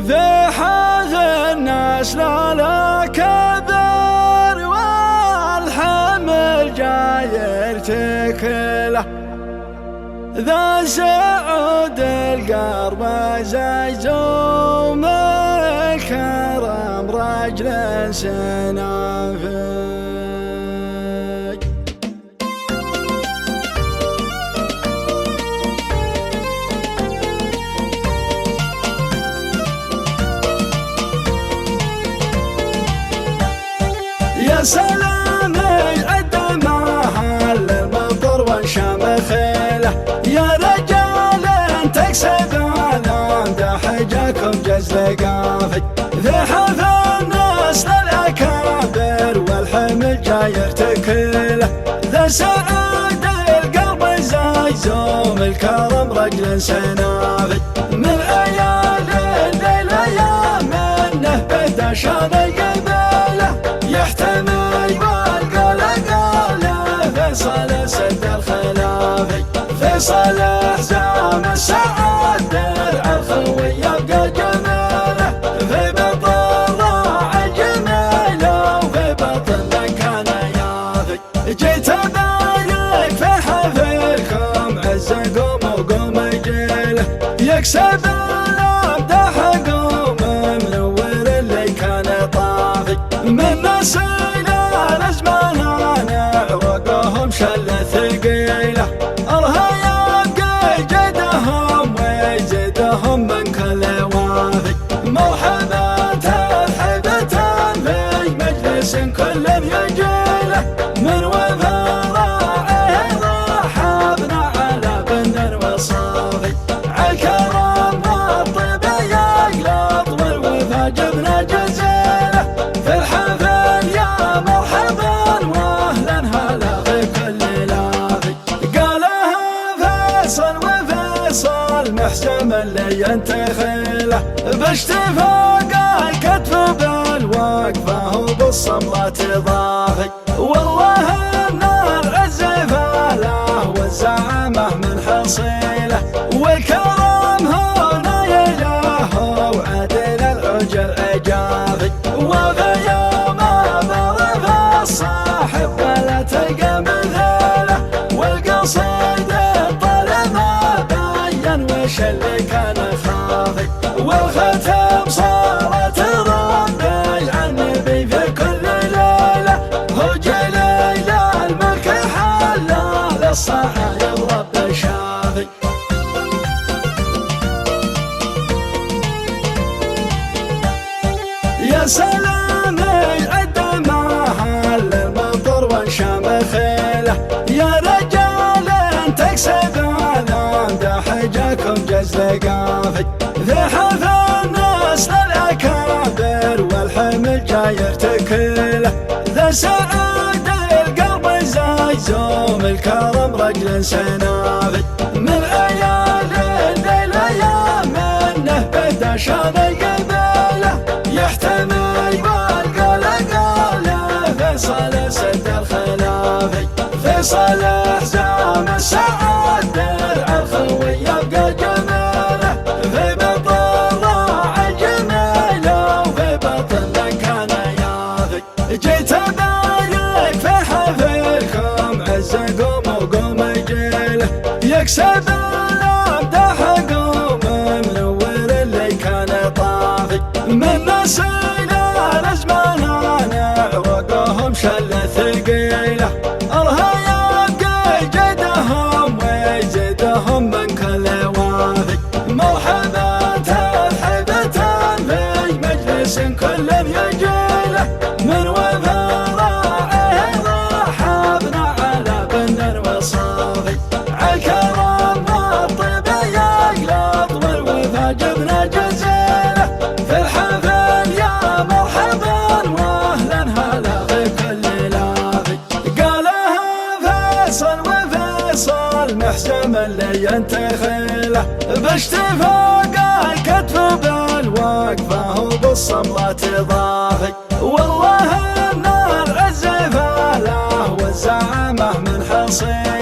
في حاث الناس لا كبر والحمل جاير تكله ذا سعود القرب زيزوم الكرم رجل سنافذ يا سلام يعد محل المطر والشمخيله يا رجال تكسب الامدح حجاكم جزل قافي في حفل الناس للاكابر والحمل جاير تكله ذا سعود القلب زيزوم الكرم رجل سنافي من عيال الليل يا منه بدا شان قبله يحتمي والقلق فيصل سد الخلافي فيصل حزام السعد درع الخوي يبقى جماله في بطن راعي جميله وفي بطن من كان يافي جيت ابارك في حفلكم عز قوم وقوم جيله يكسب الامدح قوم منور اللي كان طافي من نسيل الازمان نعرقهم شله ثقيله الله يبقى جدهم ويزيدهم من كل وافي مرحبا ترحبة في مجلس كل يجيله من وفا راعيه رحبنا على بندر وصافي عالكرم والطيب يقلط والوفا جبنا جزيله في الحفل يا مرحبا واهلا هلا في كل لافي قالها فيصل وفيصل محسم اللي ينتخله باشتفاق الكتف بالوقفه وبالصمله تضافي والله النار عزفاله والزعامه من حصيله والكرم هنا يله وعدل العجل عجافي وفي يوم ضرب الصاحب ولا تلقى مثاله والقصيد الطلب ما بين وش اللي كان خافي والختم صارت ربي عن النبي في كل ليله هو جليل الملك حلال الصحايب رب شافي يا سلام يعد محل المطر والشمخيله يا رجال تكسب الامدح حجاكم جزل قافي في حفل الناس للاكابر والحمل جاير تكله ذا سعود القلب زيزوم الكرم رجل سنافي من عيال الليل يا منه بدا شان قبله يحتمي والقلق فيصل سد الخلافي فيصل حزام السعد درع الخوي يبقى جماله في بطن راعي جميله وفي بطن من كان يافي جيت ابارك في حفلكم عز قوم وقوم جيله يكسب الامدح قوم منور اللي كان طافي من نسيل الازمان نعرقهم شله ثقيله الله يبقى جدهم ويزيدهم من كل وافي مرحبا ترحبة في مجلس كل يجيله من وفا راعيه رحبنا على بندر وصافي عالكرم والطيب يقلط والوفا جبنا جزيله في الحفل يا مرحبا واهلا هلا في كل لافي قالها فيصل وفيصل محسم اللي ينتخله باشتفاق الكتف بالوقفه وبالصمله تضافي والله النار عزفاله والزعامه من حصيله